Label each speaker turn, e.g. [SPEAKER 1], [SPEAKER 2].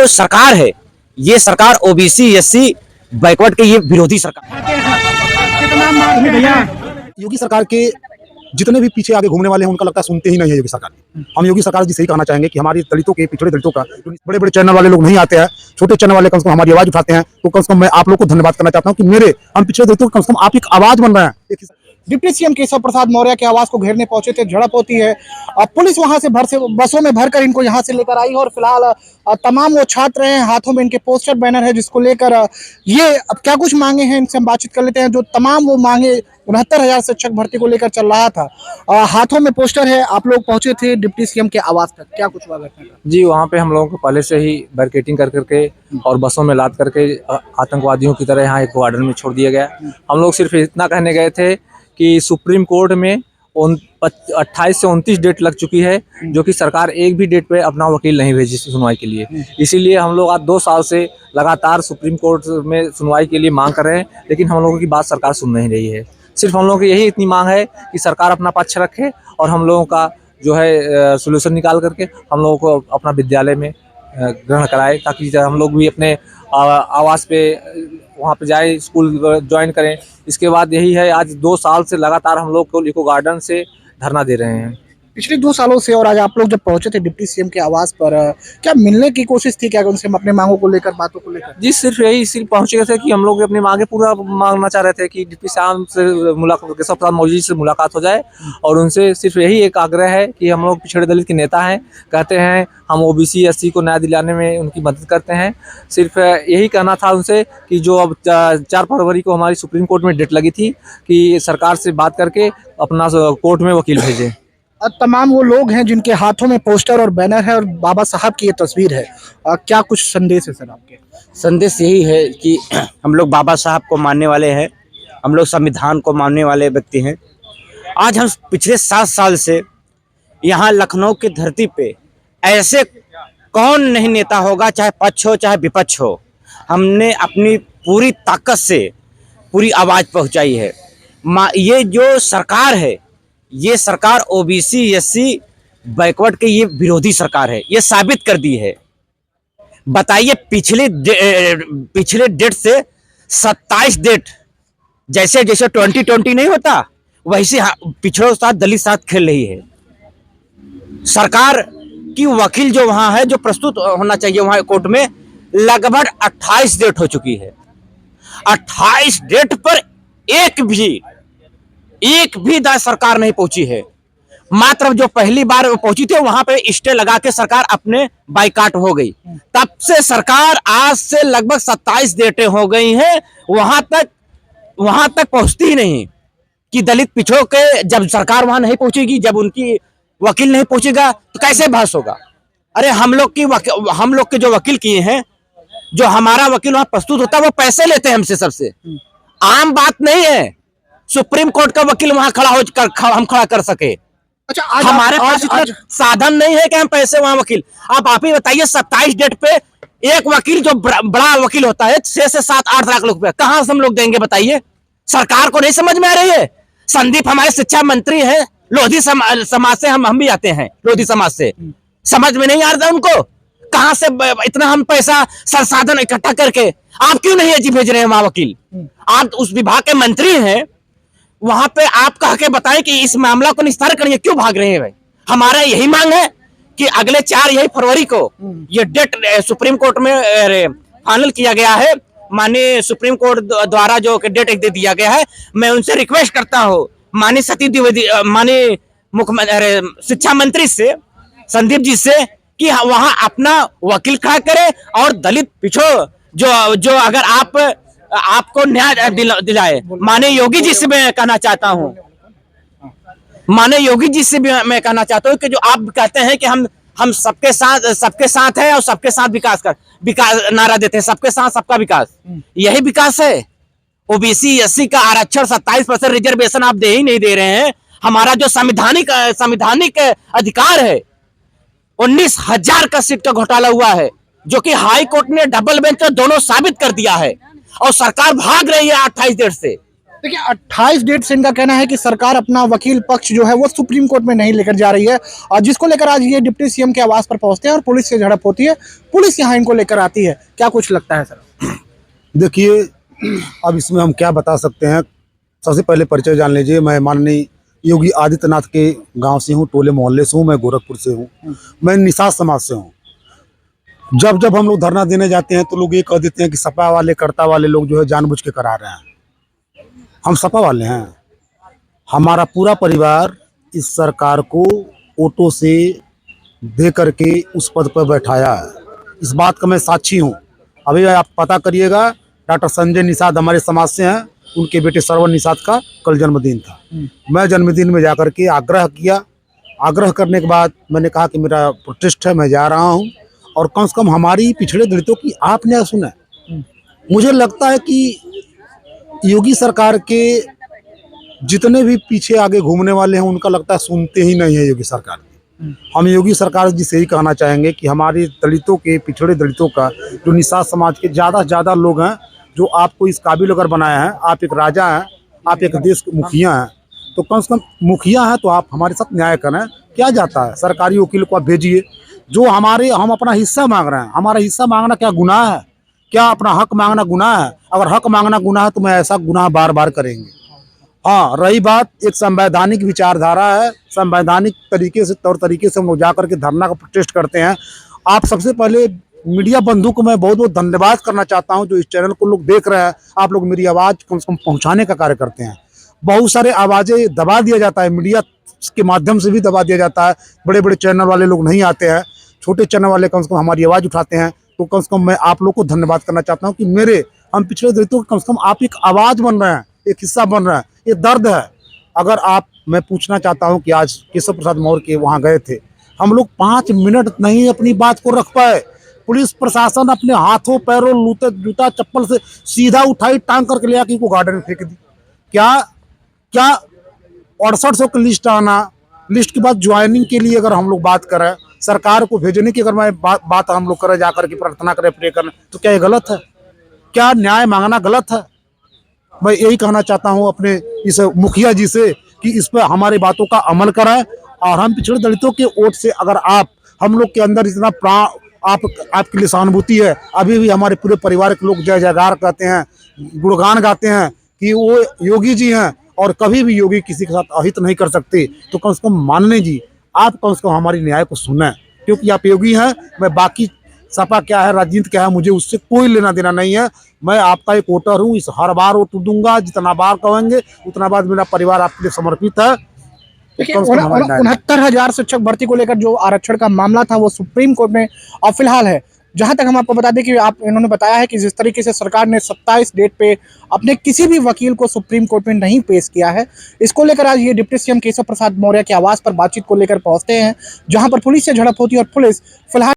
[SPEAKER 1] जो सरकार है ये सरकार ओबीसी एससी बैकवर्ड के ये विरोधी सरकार।
[SPEAKER 2] योगी सरकार के जितने भी पीछे आगे घूमने वाले हैं उनका लगता है सुनते ही नहीं है योगी सरकार। हम योगी सरकार जी से ही कहना चाहेंगे कि हमारी दलितों के पिछड़े दलितों का बड़े बड़े चैनल वाले लोग नहीं आते हैं, छोटे चैनल वाले कम से कम हमारी आवाज उठाते हैं, तो कम से कम मैं आप लोग को धन्यवाद करना चाहता हूं कि हम पिछड़े दलितों कम से कम आप एक आवाज बन रहे हैं।
[SPEAKER 3] डिप्टी सीएम केशव प्रसाद मौर्य के आवास को घेरने पहुंचे थे, झड़प होती है। पुलिस वहां से बसों में भरकर इनको यहां से लेकर आई है और फिलहाल तमाम वो छात्र हैं, हाथों में इनके पोस्टर बैनर है जिसको लेकर ये अब क्या कुछ मांगे हैं इनसे हम बातचीत कर लेते हैं। जो तमाम वो मांगे 69,000 शिक्षक भर्ती को लेकर चल रहा था, हाथों में पोस्टर है। आप लोग पहुंचे थे डिप्टी सीएम के आवास तक, क्या कुछ हुआ घटना?
[SPEAKER 4] जी, वहाँ पे हम लोगों को पहले से ही बैरिकेडिंग कर करके और बसों में लाद करके आतंकवादियों की तरह यहाँ एक गार्डन में छोड़ दिया गया। हम लोग सिर्फ इतना कहने गए थे कि सुप्रीम कोर्ट में 28 से 29 डेट लग चुकी है, जो कि सरकार एक भी डेट पे अपना वकील नहीं भेजी सुनवाई के लिए। इसीलिए हम लोग आज 2 साल से लगातार सुप्रीम कोर्ट में सुनवाई के लिए मांग कर रहे हैं, लेकिन हम लोगों की बात सरकार सुन नहीं रही है। सिर्फ हम लोगों की यही इतनी मांग है कि सरकार अपना पक्ष रखे और हम लोगों का जो है सोल्यूशन निकाल करके हम लोगों को अपना विद्यालय में ग्रहण कराए, ताकि हम लोग भी अपने आवास पे वहाँ पे जाए, स्कूल ज्वाइन करें। इसके बाद यही है, आज 2 साल से लगातार हम लोग को इको गार्डन से धरना दे रहे हैं।
[SPEAKER 3] पिछले 2 सालों से और आज आप लोग जब पहुंचे थे डिप्टी सीएम के आवास पर, क्या मिलने की कोशिश थी क्या उनसे अपने मांगों को लेकर, बातों को लेकर?
[SPEAKER 4] जी, सिर्फ पहुंचे थे कि हम लोग अपनी मांगे पूरा मांगना चाह रहे थे कि डिप्टी साहब से मुलाकात, केशव प्रसाद मौर्य जी से मुलाकात हो जाए और उनसे सिर्फ यही एक आग्रह है कि हम लोग पिछड़े दलित के नेता हैं, कहते हैं हम ओबीसी एससी को न्याय दिलाने में उनकी मदद करते हैं। सिर्फ यही कहना था उनसे कि जो अब 4 फरवरी को हमारी सुप्रीम कोर्ट में डेट लगी थी कि सरकार से बात करके अपना कोर्ट में वकील भेजें।
[SPEAKER 3] तमाम वो लोग हैं जिनके हाथों में पोस्टर और बैनर है और बाबा साहब की ये तस्वीर है, क्या कुछ संदेश है सर आपके?
[SPEAKER 1] संदेश यही है कि हम लोग बाबा साहब को मानने वाले हैं, हम लोग संविधान को मानने वाले व्यक्ति हैं। आज हम पिछले 7 साल से यहाँ लखनऊ की धरती पे ऐसे कौन नहीं नेता होगा, चाहे पक्ष हो चाहे विपक्ष हो, हमने अपनी पूरी ताकत से पूरी आवाज़ पहुँचाई है। ये जो सरकार है ये सरकार ओबीसी एससी बैकवर्ड के ये विरोधी सरकार है, ये साबित कर दी है। बताइए पिछले डेट से 27 डेट, जैसे जैसे 2020 नहीं होता वैसे पिछड़ों के साथ दलित साथ खेल रही है। सरकार की वकील जो वहां है, जो प्रस्तुत होना चाहिए वहां कोर्ट में, लगभग 28 डेट हो चुकी है। 28 डेट पर एक भी दाय सरकार नहीं पहुंची है। मात्र जो पहली बार पहुंची थी वहां पे स्टे लगा के सरकार अपने बाइकाट हो गई। तब से सरकार आज से लगभग 27 डेटें हो गई हैं, वहां तक पहुंचती ही नहीं कि दलित पिछड़ों के, जब सरकार वहां नहीं पहुंचेगी, जब उनकी वकील नहीं पहुंचेगा तो कैसे बहस होगा? अरे हम लोग के जो वकील किए हैं, जो हमारा वकील वहां प्रस्तुत होता है वो पैसे लेते हैं हमसे, सबसे आम बात नहीं है सुप्रीम कोर्ट का वकील वहां हम खड़ा कर सके।
[SPEAKER 3] अच्छा,
[SPEAKER 1] हमारे पास इतना साधन नहीं है कि हम पैसे वहां वकील। आप ही बताइए 27 डेट पे एक वकील जो बड़ा वकील होता है 6 से 7-8 लाख रुपए कहां से हम लोग देंगे? बताइए, सरकार को नहीं समझ में आ रही है? संदीप हमारे शिक्षा मंत्री हैं, लोधी समाज से हम भी आते हैं, लोधी समाज से, समझ में नहीं आ रहा उनको कहां से इतना हम पैसा संसाधन इकट्ठा करके आप क्यों नहीं अजी भेज रहे हैं वहां वकील? आप उस विभाग के मंत्री हैं, वहां पे आप कह के बताएं कि इस मामला को निस्तारण करिए, क्यों भाग रहे हैं भाई? हमारा यही मांग है कि अगले 4 फरवरी को ये डेट सुप्रीम कोर्ट में फाइनल किया गया है, माननीय सुप्रीम कोर्ट द्वारा जो डेट दे दिया गया है। मैं उनसे रिक्वेस्ट करता हूँ माननीय सती द्विवेदी, माननीय मुख्यमंत्री शिक्षा मंत्री से, संदीप जी से, कि वहां अपना वकील खड़ा करे और दलित पिछड़ों जो अगर आपको न्याय दिलाए। माननीय योगी जी से मैं कहना चाहता हूं, मैं कहना चाहता हूं कि जो आप कहते हैं कि हम सबके साथ है और सबके साथ विकास नारा देते हैं, सबके साथ सबका विकास, यही विकास है। ओबीसी एससी का आरक्षण 27% रिजर्वेशन आप दे ही नहीं दे रहे हैं। हमारा जो संवैधानिक अधिकार है, 19,000 का सीट का घोटाला हुआ है, जो कि हाई कोर्ट ने डबल बेंच दोनों साबित कर दिया है और सरकार भाग रही है 28 डेट से।
[SPEAKER 3] देखिए 28 डेट से इनका कहना है कि सरकार अपना वकील पक्ष जो है वो सुप्रीम कोर्ट में नहीं लेकर जा रही है, और जिसको लेकर आज ये डिप्टी सीएम के आवास पर पहुंचते हैं और पुलिस से झड़प होती है। पुलिस यहाँ इनको लेकर आती है, क्या कुछ लगता है सर?
[SPEAKER 2] देखिए, अब इसमें हम क्या बता सकते हैं। सबसे पहले परिचय जान लीजिए। मैं माननीय योगी आदित्यनाथ के गांव से हूं, टोले मोहल्ले से हूं, मैं गोरखपुर से हूं, मैं निषाद समाज से हूं। जब जब हम लोग धरना देने जाते हैं तो लोग ये कह देते हैं कि सपा वाले करता वाले लोग जो है जानबूझ के करा रहे हैं। हम सपा वाले हैं। हमारा पूरा परिवार इस सरकार को वोटों से दे करके उस पद पर बैठाया है। इस बात का मैं साक्षी हूँ। अभी आप पता करिएगा, डॉक्टर संजय निषाद हमारे समाज से हैं, उनके बेटे श्रवण निषाद का कल जन्मदिन था। मैं जन्मदिन में जाकर के आग्रह किया। आग्रह करने के बाद मैंने कहा कि मेरा प्रोटेस्ट है, मैं जा रहा हूँ, और कम से कम हमारी पिछड़े दलितों की आपने सुना। मुझे लगता है कि योगी सरकार के जितने भी पीछे आगे घूमने वाले हैं उनका लगता है सुनते ही नहीं है योगी सरकार की। हम योगी सरकार जी से ही कहना चाहेंगे कि हमारे दलितों के, पिछड़े दलितों का, जो निषाद समाज के ज़्यादा से ज़्यादा लोग हैं जो आपको इस काबिल अगर बनाया है, आप एक राजा हैं, आप एक देश के मुखिया हैं, तो कम से कम मुखिया हैं तो आप हमारे साथ न्याय करें। क्या जाता है, सरकारी वकील को आप भेजिए। जो हम अपना हिस्सा मांग रहे हैं, हमारा हिस्सा मांगना क्या गुनाह है? क्या अपना हक मांगना गुनाह है? अगर हक मांगना गुनाह है तो मैं ऐसा गुनाह बार बार करेंगे। हाँ, रही बात एक संवैधानिक विचारधारा है, संवैधानिक तरीके से, तौर तरीके से हम लोग जाकर के धरना का प्रोटेस्ट करते हैं। आप सबसे पहले मीडिया बंधु को मैं बहुत बहुत धन्यवाद करना चाहता हूं, जो इस चैनल को लोग देख रहे हैं। आप लोग मेरी आवाज़ कम से कम पहुँचाने का कार्य करते हैं। बहुत सारे आवाज़ें दबा दिया जाता है, मीडिया के माध्यम से भी दबा दिया जाता है। बड़े बड़े चैनल वाले लोग नहीं आते हैं, छोटे चैनल वाले कम से कम हमारी आवाज़ उठाते हैं। तो कम से कम मैं आप लोग को धन्यवाद करना चाहता हूं कि हम पिछड़े दलितों कम से कम आप एक आवाज़ बन रहे हैं, एक हिस्सा बन रहे हैं। ये दर्द है। अगर मैं पूछना चाहता हूं कि आज केशव प्रसाद मौर्य के वहां गए थे, हम लोग 5 मिनट नहीं अपनी बात को रख पाए। पुलिस प्रशासन अपने हाथों पैरों, जूता चप्पल से सीधा उठाई, टांग करके ले आके गार्डन में फेंक दी। क्या 6800 की लिस्ट आना, लिस्ट के बाद ज्वाइनिंग के लिए अगर हम लोग बात करें, सरकार को भेजने की अगर मैं बात हम लोग करें, जाकर के प्रार्थना करें, प्रे करें, तो क्या ये गलत है? क्या न्याय मांगना गलत है? मैं यही कहना चाहता हूं अपने इस मुखिया जी से कि इस पर हमारी बातों का अमल कराएं। और हम पिछड़े दलितों के वोट से अगर हम लोग के अंदर इतना आपके लिए सहानुभूति है, अभी भी हमारे पूरे परिवार के लोग जय जयकार कहते हैं, गुणगान गाते हैं कि वो योगी जी हैं और कभी भी योगी किसी के साथ अहित नहीं कर सकते। तो कम से कम माननीय जी, आप कम से कम हमारी न्याय को सुनें, क्योंकि आप योगी हैं। मैं बाकी सपा क्या है, राजनीति क्या है, मुझे उससे कोई लेना देना नहीं है। मैं आपका एक वोटर हूँ। इस हर बार वोट दूंगा, जितना बार कहेंगे उतना बार मेरा परिवार आपके लिए समर्पित है।
[SPEAKER 3] देखिए 69,000 शिक्षक भर्ती को लेकर जो आरक्षण का मामला था वो सुप्रीम कोर्ट में और फिलहाल है। जहां तक हम आपको बता दें कि इन्होंने बताया है कि जिस तरीके से सरकार ने 27 डेट पे अपने किसी भी वकील को सुप्रीम कोर्ट में नहीं पेश किया है, इसको लेकर आज ये डिप्टी सीएम केशव प्रसाद मौर्य के आवास पर बातचीत को लेकर पहुंचते हैं, जहां पर पुलिस से झड़प होती है और पुलिस फिलहाल